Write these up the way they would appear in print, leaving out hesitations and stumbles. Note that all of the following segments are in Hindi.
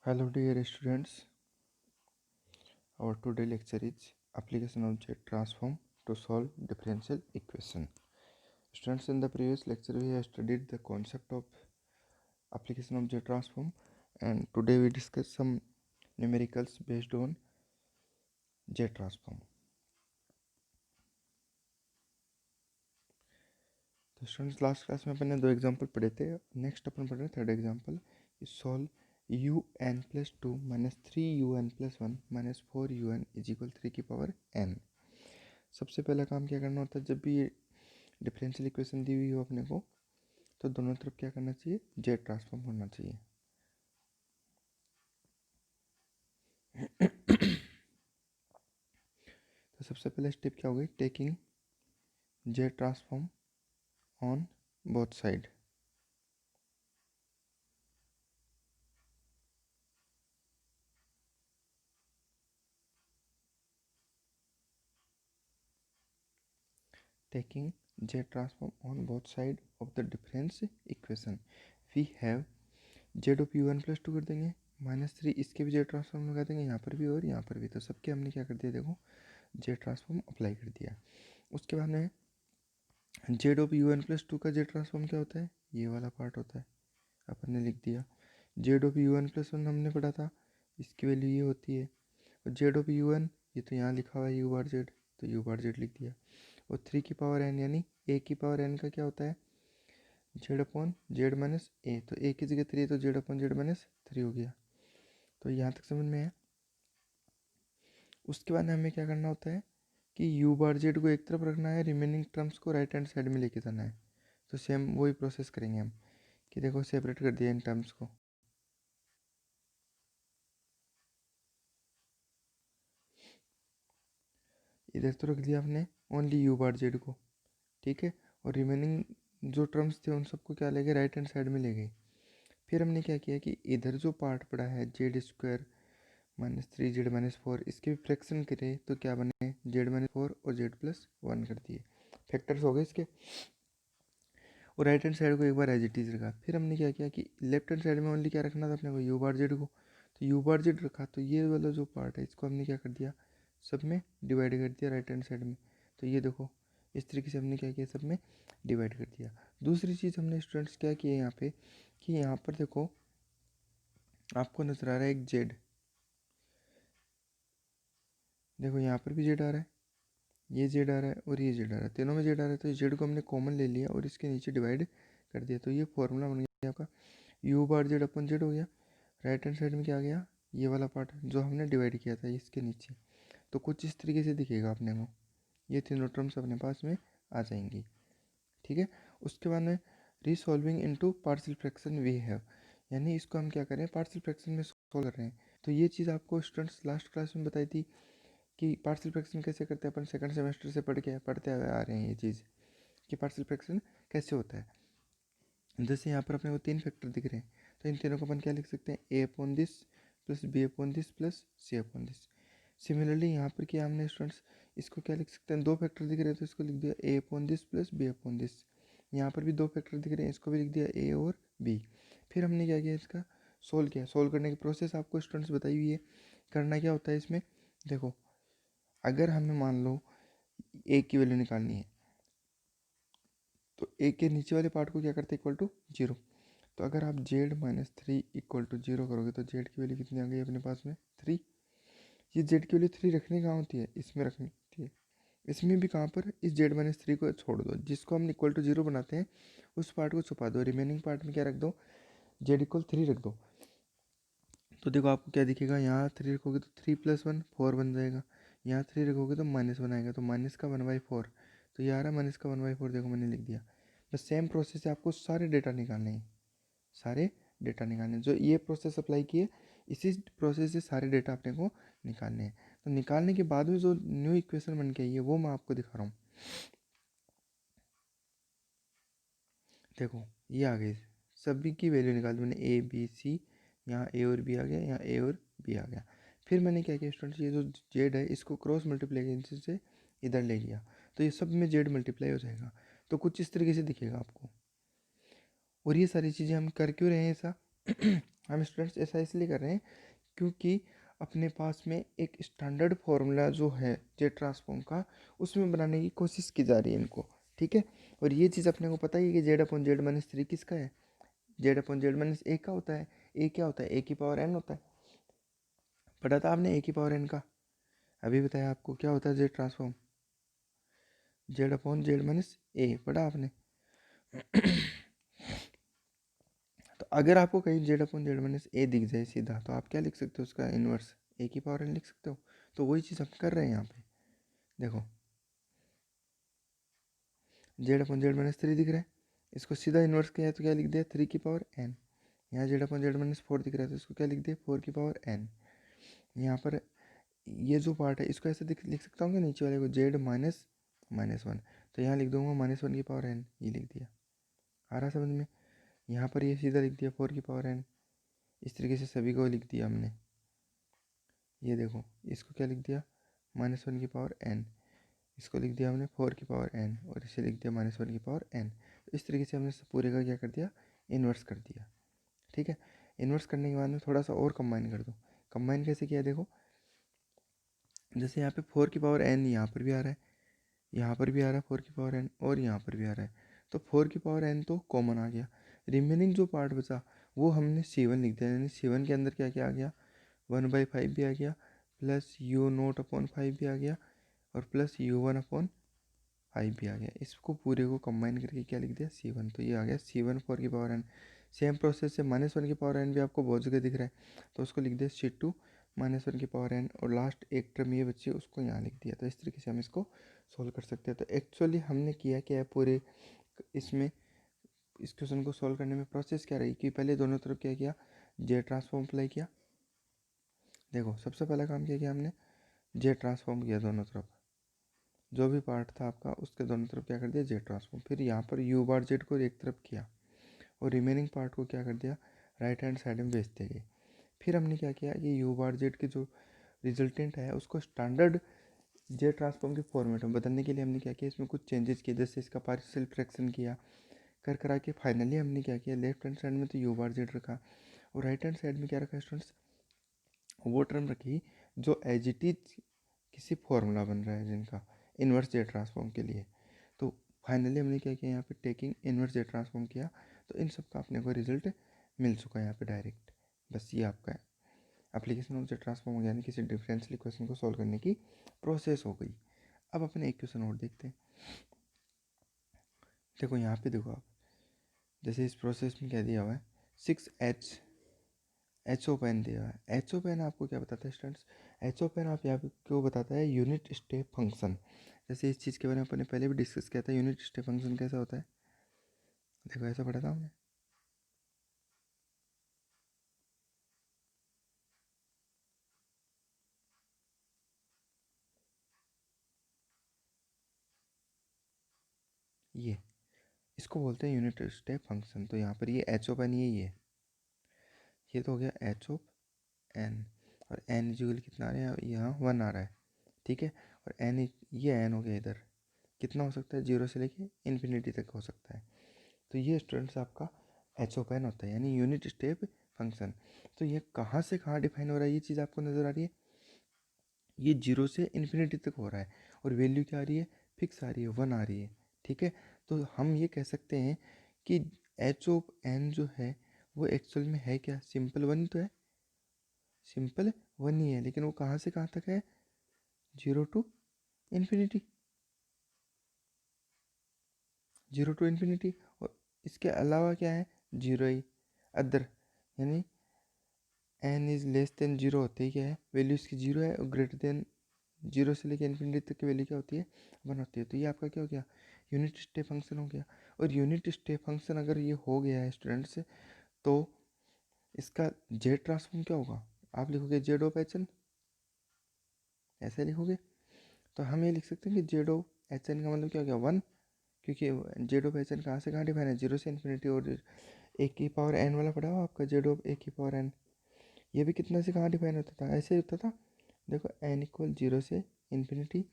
Hello dear students, our today lecture is application of Z transform to solve differential equation. Students, in the previous lecture we have studied the concept of application of Z transform, and today we discuss some numericals based on Z transform. तो स्टूडेंट्स लास्ट क्लास में अपन ने 2 एग्जांपल पढ़े थे. नेक्स्ट अपन पढ़ रहे हैं third example. Solve un+2 - 3un+1 - 4un = 3 की पावर n. सबसे पहला काम क्या करना होता है, जब भी ये डिफरेंशियल इक्वेशन दी हुई हो अपने को, तो दोनों तरफ क्या करना चाहिए, जेड ट्रांसफॉर्म होना चाहिए. तो सबसे पहले स्टेप क्या होगी, taking Z transform on both side. Taking Z transform on both sides of the difference equation, we have Z of u1+2 कर देंगे, -3 इसके भी Z ट्रांसफॉर्म लगा देंगे यहाँ पर भी और यहाँ पर भी. तो सबके हमने क्या कर दिया, देखो Z ट्रांसफॉर्म अप्लाई कर दिया. उसके बाद में Z of u1+2 का Z ट्रांसफॉर्म क्या होता है, ये वाला पार्ट होता है, अपन ने लिख दिया. Z of u1+1 हमने पढ़ा था, इसकी वैल्यू ये होती है. और Z of u1 ये तो यहाँ लिखा हुआ है u बार z, तो u बार z लिख दिया. और 3 की पावर n यानी a की पावर n का क्या होता है, z upon z minus a. तो a की जगह 3 तो z अपॉन z माइनस 3 हो गया. तो यहाँ तक समझ में है. उसके बाद हमें क्या करना होता है कि u बार z को एक तरफ रखना है, रिमेनिंग टर्म्स को राइट हैंड साइड में लेके जाना है. तो सेम वही प्रोसेस करेंगे हम कि देखो सेपरेट कर दिया इन टर्म्स को. इधर तो रख दिया आपने ओनली u बार z को, ठीक है. और रिमेनिंग जो टर्म्स थे उन सबको क्या ले गए, राइट हैंड साइड में ले गए. फिर हमने क्या किया कि इधर जो पार्ट पड़ा है z² -3z-4, इसके भी फ्रैक्शन करे तो क्या बने, z-4 और z+1 कर दिए. फैक्टर्स हो गए इसके. और राइट हैंड साइड को एक बार एज इट इज रखा. फिर हमने क्या किया कि लेफ्ट हैंड साइड में ओनली क्या रखना था अपने को, u बार z को. तो u बार z रखा, तो ये वाला जो पार्ट है इसको हमने क्या कर दिया, सब में डिवाइड कर दिया राइट हैंड साइड में. तो ये देखो इस तरीके से हमने क्या किया, सब में डिवाइड कर दिया. दूसरी चीज़ हमने स्टूडेंट्स क्या किया यहाँ पे कि यहाँ पर देखो आपको नजर आ रहा है एक जेड, देखो यहाँ पर भी जेड आ रहा है, ये जेड आ रहा है और ये जेड आ रहा है, तीनों में जेड आ रहा है. तो जेड को हमने कॉमन ले लिया और इसके नीचे डिवाइड कर दिया. तो ये फॉर्मूला बन गया आपका u बार जेड अपन जेड हो गया. राइट हैंड साइड में क्या आ गया, ये वाला पार्ट जो हमने डिवाइड किया था इसके नीचे. तो कुछ इस तरीके से दिखेगा अपने को, ये तीनों टर्म्स अपने पास में आ जाएंगी, ठीक है. उसके बाद में resolving into partial fraction we have, यानी इसको हम क्या करें, पार्शियल फ्रैक्शन में सॉल्व कर रहे हैं. तो ये चीज़ आपको स्टूडेंट्स लास्ट क्लास में बताई थी कि पार्शियल फ्रैक्शन कैसे करते हैं. अपन सेकंड सेमेस्टर से पढ़ते आ रहे हैं ये चीज़ कि पार्शियल फ्रैक्शन कैसे होता है. जैसे यहाँ पर अपने को 3 फैक्टर दिख रहे हैं, तो इन तीनों को अपन क्या लिख सकते हैं, a upon this plus b upon this plus c upon this. Similarly यहाँ पर क्या हमने स्टूडेंट्स इसको क्या लिख सकते हैं, 2 फैक्टर दिख रहे हैं तो इसको लिख दिया a upon this plus b upon this. यहाँ पर भी 2 फैक्टर दिख रहे हैं, इसको भी लिख दिया a और b. फिर हमने क्या किया, इसका सोल्व किया. सोल्व करने की प्रोसेस आपको स्टूडेंट्स बताई हुई है. करना क्या होता है इसमें, देखो अगर हमें मान लो a की वैल्यू निकालनी है, तो a के नीचे वाले पार्ट को क्या करते हैं, इक्वल टू 0. तो अगर आप z-3 इक्वल टू 0 करोगे तो z की वैल्यू कितनी आ गई अपने पास में, 3. ये z की वैल्यू 3 रखनी कहाँ होती है, इसमें रखनी होती है. इसमें भी कहाँ पर, इस z-3 को छोड़ दो, जिसको हम इक्वल टू 0 बनाते हैं उस पार्ट को छुपा दो, रिमेनिंग पार्ट में क्या रख दो, z=3 रख दो. तो देखो आपको क्या दिखेगा, यहाँ 3 रखोगे तो 3+1 4 बन जाएगा, यहाँ 3 रखोगे तो माइनस बनाएगा, तो माइनस का 1/4. तो ये आ रहा है माइनस का 1/4, देखो मैंने लिख दिया. बस सेम प्रोसेस से आपको सारे डेटा निकालने हैं, सारे डेटा निकालने जो ये प्रोसेस अप्लाई किए, इसी प्रोसेस से सारे डेटा अपने को निकालने हैं. तो निकालने के बाद में जो न्यू इक्वेशन बन के आई है वो मैं आपको दिखा रहा हूँ. देखो ये आ गई, सभी की वैल्यू निकाल दी मैंने, ए बी सी, यहाँ ए और बी आ गया, यहाँ ए और बी आ गया. फिर मैंने क्या किया स्टूडेंट्स, ये जो जेड है इसको क्रॉस मल्टीप्लीकेशन से इधर ले लिया, तो ये सब में जेड मल्टीप्लाई हो जाएगा. तो कुछ इस तरीके से दिखेगा आपको. और ये सारी चीज़ें हम कर क्यों रहे हैं ऐसा, हम स्टूडेंट्स ऐसा इसलिए कर रहे हैं क्योंकि अपने पास में एक स्टैंडर्ड फॉर्मूला जो है जेड ट्रांसफॉर्म का, उसमें बनाने की कोशिश की जा रही है इनको, ठीक है। और ये चीज़ अपने को पता ही है कि Z upon Z minus three किसका है, जेड अपॉन जेड माइनस ए का होता है। ए क्या होता है, ए की पावर एन होता है। पढ़ा था आपने ए की पावर एन का, अभी बताया आपको क्या होता है Z transform, Z upon Z minus A, पढ़ा आपने। तो अगर आपको कहीं Z upon Z minus A दिख जाए सीधा, तो आप क्या लिख सकते हो, उसका इन्वर्स ए की पावर एन लिख सकते हो। तो वही चीज़ हम कर रहे हैं यहाँ पे। देखो Z upon Z minus three दिख रहा है, इसको सीधा इन्वर्स किया है तो क्या लिख दिया, थ्री की पावर एन। यहाँ Z upon Z minus four दिख रहा है तो इसको क्या लिख दिया, फोर की पावर एन। यहाँ पर ये जो पार्ट है इसको ऐसे लिख सकता हूँ कि नीचे वाले को जेड माइनस माइनस वन, तो यहाँ लिख दूंगा माइनस वन की पावर एन, ये लिख दिया। आ रहा समझ में। यहाँ पर ये सीधा लिख दिया फोर की पावर एन। इस तरीके से सभी को लिख दिया हमने। ये देखो इसको क्या लिख दिया, माइनस वन की पावर एन, इसको लिख दिया हमने फोर की पावर एन, और इसे लिख दिया माइनस वन की पावर एन। इस तरीके से हमने पूरे का क्या कर दिया, इन्वर्स कर दिया, ठीक है। इन्वर्स करने के बाद में थोड़ा सा और कंबाइन कर दो। कंबाइन कैसे किया, देखो जैसे यहाँ पे फोर की पावर एन यहाँ पर भी आ रहा है, यहाँ पर भी आ रहा है फोर की पावर एन, और यहाँ पर भी आ रहा है, तो फोर की पावर एन तो कॉमन आ गया। रिमेनिंग जो पार्ट बचा वो हमने C1 लिख दिया, यानी C1 के अंदर क्या क्या आ गया, वन बाई फाइव भी आ गया, plus you naught upon five भी आ गया, और plus you one upon five भी आ गया। इसको पूरे को कंबाइन करके क्या लिख दिया, C1, तो ये आ गया C1 फोर की पावर एन। सेम प्रोसेस से माइनस वन की पावर एन भी आपको बहुत जगह दिख रहा है, तो उसको लिख दिया C2 माइनस वन की पावर एन, और लास्ट एक टर्म ये बच्चे उसको यहाँ लिख दिया। तो इस तरीके से हम इसको सॉल्व कर सकते हैं। तो एक्चुअली हमने किया क्या है पूरे इसमें, इस क्वेश्चन को सॉल्व करने में प्रोसेस क्या रही कि पहले दोनों तरफ क्या किया, जे ट्रांसफॉर्म अप्लाई किया। देखो सबसे पहला काम क्या किया हमने, जे ट्रांसफॉर्म किया दोनों तरफ, जो भी पार्ट था आपका उसके दोनों तरफ क्या कर दिया, जे ट्रांसफॉर्म। फिर यहाँ पर यू बार जेड को एक तरफ किया, और रिमेनिंग पार्ट को क्या कर दिया, राइट हैंड साइड में भेजते गए। फिर हमने क्या किया, ये यू बार जेड के जो रिजल्टेंट है उसको स्टैंडर्ड जे ट्रांसफॉर्म के फॉर्मेट में बदलने के लिए हमने क्या किया, इसमें कुछ चेंजेस किए, जैसे इसका पार्शियल फ्रैक्शन किया, कर करा के फाइनली हमने क्या किया, लेफ्ट हैंड साइड में तो यू बार जेड रखा, और राइट हैंड साइड में क्या रखा स्टूडेंट्स, वो टर्म रखी जो एज इट इज किसी फॉर्मूला बन रहा है जिनका इन्वर्स जेड ट्रांसफॉर्म के लिए। तो फाइनली हमने क्या किया, यहाँ पे टेकिंग इन्वर्स जेड ट्रांसफॉर्म किया, तो इन सब का अपने को रिजल्ट मिल चुका है यहाँ पे डायरेक्ट। बस ये आपका एप्लीकेशन ऑफ जेड ट्रांसफॉर्म हो गया, यानी किसी डिफरेंशियल इक्वेशन को सॉल्व करने की प्रोसेस हो गई। अब अपने एक क्वेश्चन और देखते हैं। देखो यहाँ पे देखो आप, जैसे इस प्रोसेस में क्या दिया हुआ है, 6H ओ पेन दिया है। एच ओ पेन आपको क्या बताता है स्टूडेंट्स, एच ओ पेन आप यहाँ पे क्यों बताता है, यूनिट स्टेप फंक्शन। जैसे इस चीज़ के बारे में अपने पहले भी डिस्कस किया था, यूनिट स्टेप फंक्शन कैसा होता है, देखो ऐसा पढ़ा था हमने। ये इसको बोलते हैं यूनिट स्टेप फंक्शन। तो यहाँ पर ये एच ओ पेन ये तो हो गया एच ओ एन, और एन इक्वल कितना आ रहा है, यहाँ वन आ रहा है, ठीक है। और एन, ये एन हो गया इधर, कितना हो सकता है, जीरो से लेके इन्फिनिटी तक हो सकता है। तो ये स्टूडेंट्स आपका एच ओ पेन होता है, यानी यूनिट स्टेप फंक्शन। तो ये कहाँ से कहाँ डिफाइन हो रहा है, ये चीज़ आपको नज़र आ रही है, ये जीरो से इन्फिनिटी तक हो रहा है, और वैल्यू क्या आ रही है, फिक्स आ रही है, वन आ रही है, ठीक है। तो हम ये कह सकते हैं कि एच ओ एन जो है वो एक्चुअल में है क्या, सिंपल वन ही तो है, सिंपल वन ही है, लेकिन वो कहाँ से कहाँ तक है, zero to infinity, zero to infinity. और इसके अलावा क्या है, जीरो ही अदर, यानी n is less than zero होते ही क्या है, वैल्यू इसकी जीरो है, और ग्रेटर देन जीरो से लेकर इन्फिनिटी तक की वैल्यू क्या होती है, वन होती है। तो ये आपका क्या हो गया, यूनिट स्टेप फंक्शन हो गया। और यूनिट स्टेप फंक्शन अगर ये हो गया है स्टूडेंट्स, तो इसका जेड ट्रांसफॉर्म क्या होगा, आप लिखोगे जेड ऑफ एच एन, ऐसे लिखोगे। तो हम ये लिख सकते हैं कि जेड ऑफ एच एन का मतलब क्या हो गया, वन, क्योंकि जेड ऑफ एच एन कहाँ से कहाँ डिफाइन है, जीरो से इन्फिनिटी। और एक की पावर एन वाला पड़ा हुआ आपका जेड ऑफ ए की पावर एन, ये भी कितना से कहाँ डिफाइन होता था, ऐसे ही होता था। देखो एन इक्वल जीरो से इन्फिनिटी,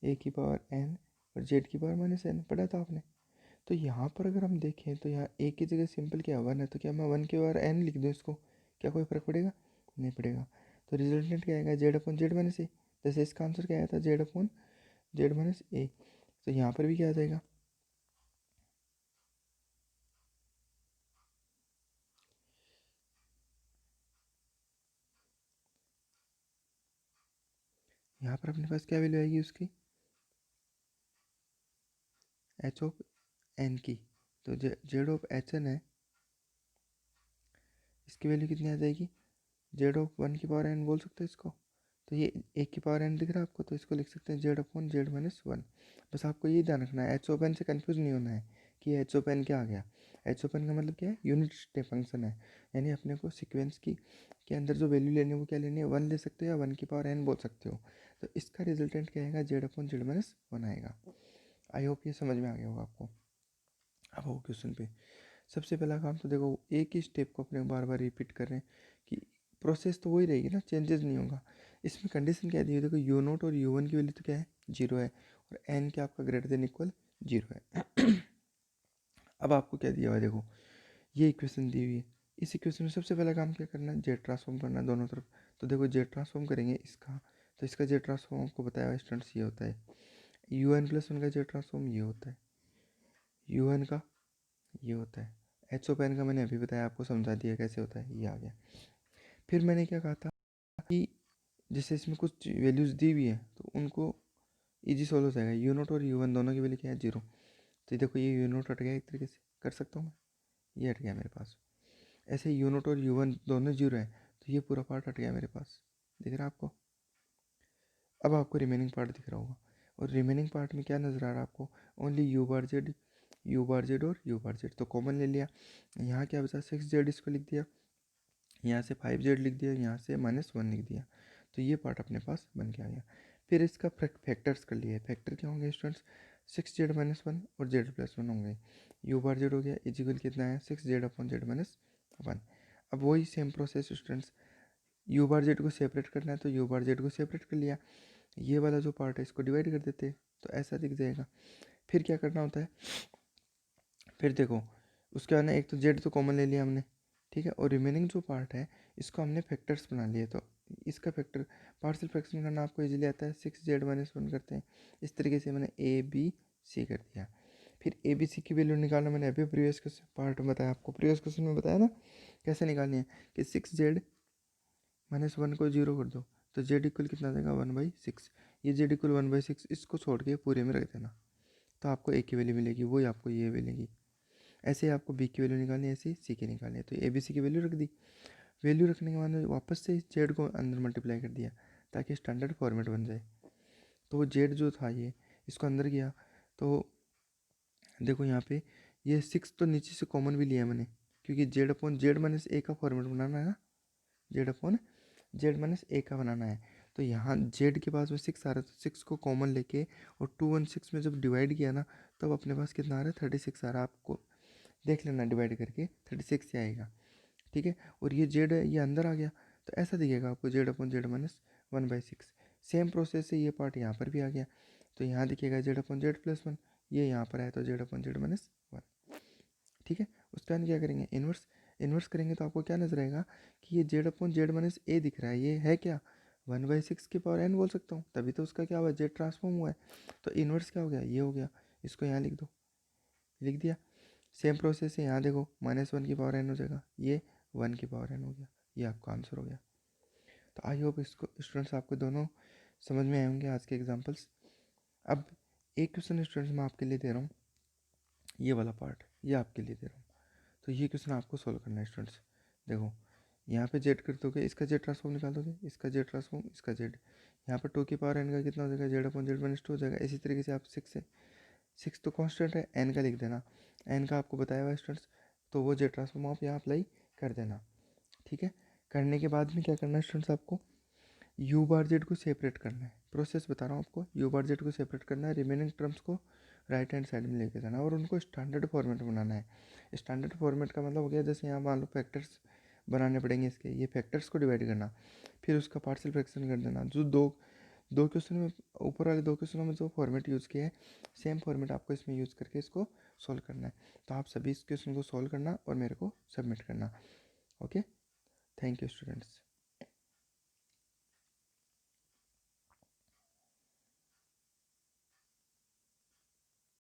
ए की पावर एन और जेड की पावर माइनस एन, पढ़ा था आपने। तो यहाँ पर अगर हम देखें तो यहाँ ए की जगह सिंपल क्या 1 है, तो क्या मैं 1 के बार n लिख दूँ इसको, क्या कोई फ़र्क पड़ेगा? नहीं पड़ेगा। तो रिजल्टेंट क्या आएगा जेड अपॉन जेड माइनस ए। जैसे इसका आंसर क्या आया था जेड अपॉन जेड माइनस ए, तो यहाँ पर भी क्या आ जाएगा यहाँ पर अपने पास क्या वैल्यू आएगी उसकी एच ऑफ एन की, तो जेड ऑफ एच एन है, इसकी वैल्यू कितनी आ जाएगी जेड ऑफ 1 की पावर एन बोल सकते हैं इसको। तो ये 1 की पावर एन दिख रहा है आपको, तो इसको लिख सकते हैं जेड अपॉन जेड माइनस 1। बस आपको ये ध्यान रखना है एच ऑफ एन से कंफ्यूज नहीं होना है कि एच ऑफ एन क्या आ गया। एच ऑफ एन का मतलब क्या है यूनिट स्टेप फंक्शन है, यानी अपने को सीक्वेंस की के अंदर जो वैल्यू लेनी है वो क्या लेनी है 1 ले सकते हो या 1 की पावर एन बोल सकते हो। तो इसका रिजल्टेंट क्या आएगा जेड अपॉन जेड माइनस 1 आएगा। आई होप ये समझ में आ गया होगा आपको। अब हो क्वेश्चन पे सबसे पहला काम तो देखो एक ही स्टेप को अपने बार बार रिपीट कर रहे हैं कि प्रोसेस तो वही रहेगी ना, चेंजेस नहीं होगा। इसमें कंडीशन क्या दी है देखो यू नोट और यू वन की वैल्यू तो क्या है 0 है और एन क्या आपका ग्रेटर देन इक्वल 0 है। अब आपको क्या दिया हुआ है देखो ये इक्वेशन दी हुई है, इस इक्वेशन में सबसे पहला काम क्या करना है जेड ट्रांसफॉर्म करना है दोनों तरफ। तो देखो जेड ट्रांसफॉर्म करेंगे इसका, तो इसका जेड ट्रांसफॉर्म आपको बताया हुआ स्टूडेंट्स ये होता है यू एन प्लस वन का जेड ट्रांसफॉर्म ये होता है यू एन का ये होता है एच ओ पेन का मैंने अभी बताया आपको समझा दिया कैसे होता है ये आ गया। फिर मैंने क्या कहा था कि जैसे इसमें कुछ वैल्यूज़ दी हुई है तो उनको इजी सॉल्व हो जाएगा। यू नोट और यू वन दोनों की वैल्यू क्या है 0, तो देखो ये यू नोट हट गया एक तरीके से कर सकता हूँ मैं, ये हट गया मेरे पास। ऐसे यू नोट और यू वन दोनों 0 है तो ये पूरा पार्ट हट गया मेरे पास, दिख रहा है आपको। अब आपको रिमेनिंग पार्ट दिख रहा होगा और रिमेनिंग पार्ट में क्या नज़र आ रहा है आपको ओनली यू बार जेड और यू बार जेड, तो कॉमन ले लिया। यहाँ क्या बचा 6z इसको लिख दिया, यहाँ से 5z लिख दिया, यहाँ से -1 लिख दिया, तो ये पार्ट अपने पास बन के आ गया। फिर इसका फैक्टर्स कर लिए, फैक्टर क्या होंगे स्टूडेंट्स 6z-1 और z+1 होंगे। यू बार जेड हो गया इजिकल कितना है 6z/z-1। अब वही same process students you bar Z को सेपरेट करना है तो यू बार जेड को सेपरेट कर लिया, ये वाला जो पार्ट है इसको डिवाइड कर देते हैं तो ऐसा दिख जाएगा। फिर क्या करना होता है फिर देखो उसके बाद ना एक तो जेड तो कॉमन ले लिया हमने, ठीक है, और रिमेनिंग जो पार्ट है इसको हमने फैक्टर्स बना लिए। तो इसका फैक्टर पार्शियल फ्रैक्शन करना आपको इजीली आता है 6z-1 करते हैं, इस तरीके से मैंने ए बी सी कर दिया। फिर ए बी सी की वैल्यू निकालना मैंने अभी प्रीवियस क्वेश्चन पार्ट में बताया आपको, प्रीवियस क्वेश्चन में बताया ना कैसे निकालनी है कि 6z-1 को 0 कर दो तो जेड इक्वल कितना देगा 1/6, ये जेड इक्वल 1/6 इसको छोड़ के पूरे में रख देना तो आपको ए की वैल्यू मिलेगी, वही आपको ये मिलेगी। ऐसे ही आपको बी की वैल्यू निकालनी है, ऐसे ही सी की निकालनी है, तो ए बी सी की वैल्यू रख दी। वैल्यू रखने के बाद वापस से जेड को अंदर मल्टीप्लाई कर दिया ताकि स्टैंडर्ड फॉर्मेट बन जाए। तो वो जेड जो था ये इसको अंदर किया तो देखो यहाँ पे ये 6 तो नीचे से कॉमन भी लिया मैंने क्योंकि जेड-z-a का फॉर्मेट बनाना है ना, जेड-z-a का बनाना है। तो यहाँ जेड के पास में 6 आ रहा है तो 6 को कॉमन लेके और 216 में जब डिवाइड किया ना तब अपने पास कितना आ रहा है 36 आ रहा है, आपको देख लेना डिवाइड करके 36 से आएगा, ठीक है। और ये जेड है ये अंदर आ गया तो ऐसा दिखेगा आपको z/z-1/6। सेम प्रोसेस से ये पार्ट यहाँ पर भी आ गया तो यहाँ दिखेगा z/z+1, ये यहाँ पर आया तो z/z-1, ठीक है। उसके बाद क्या करेंगे इन्वर्स करेंगे तो आपको क्या नजर आएगा कि ये z/z-a दिख रहा है, ये है क्या 1/6 की पावर n बोल सकता हूँ, तभी तो उसका क्या हुआ जेड ट्रांसफॉर्म हुआ है। तो इन्वर्स क्या हो गया ये हो गया, इसको यहाँ लिख दो, लिख दिया। सेम प्रोसेस है यहाँ देखो -1 की पावर n हो जाएगा, ये 1 की पावर n हो गया, ये आपका आंसर हो गया। तो आई होप इसको स्टूडेंट्स आपको दोनों समझ में आए होंगे आज के एग्जांपल्स। अब एक क्वेश्चन स्टूडेंट्स मैं आपके लिए दे रहा हूँ, ये वाला पार्ट ये आपके लिए दे रहा हूँ, तो ये क्वेश्चन आपको सोल्व करना है स्टूडेंट्स। देखो यहाँ पे जेड कर दोगे, इसका जेड ट्रांसफॉर्म निकाल दोगे, इसका जेड ट्रांसफॉर्म, इसका जेड, यहाँ पर 2 की पावर n का कितना हो जाएगा z/z-2 हो जाएगा। इसी तरीके से आप 6 तो कांस्टेंट है n का लिख देना, n का आपको बताया हुआ स्टूडेंट्स, तो वो जेड ट्रांसफॉर्म आप यहाँ अप्लाई कर देना, ठीक है। करने के बाद में क्या करना है स्टूडेंट्स आपको यू बार जेड को सेपरेट करना है, प्रोसेस बता रहा हूँ आपको, यू बार जेड को सेपरेट करना है, रिमेनिंग टर्म्स को राइट हैंड साइड में लेके जाना है और उनको स्टैंडर्ड फॉर्मेट बनाना है। स्टैंडर्ड फॉर्मेट का मतलब हो गया जैसे यहाँ मान लो फैक्टर्स बनाने पड़ेंगे इसके, ये फैक्टर्स को डिवाइड करना, फिर उसका पार्शियल फ्रैक्शन कर देना, जो दो दो क्वेश्चन में, ऊपर वाले दो क्वेश्चनों में जो फॉर्मेट यूज़ किया है सेम फॉर्मेट आपको इसमें यूज़ करके इसको सॉल्व करना है। तो आप सभी इस क्वेश्चन को सॉल्व करना और मेरे को सबमिट करना। Okay, thank you students.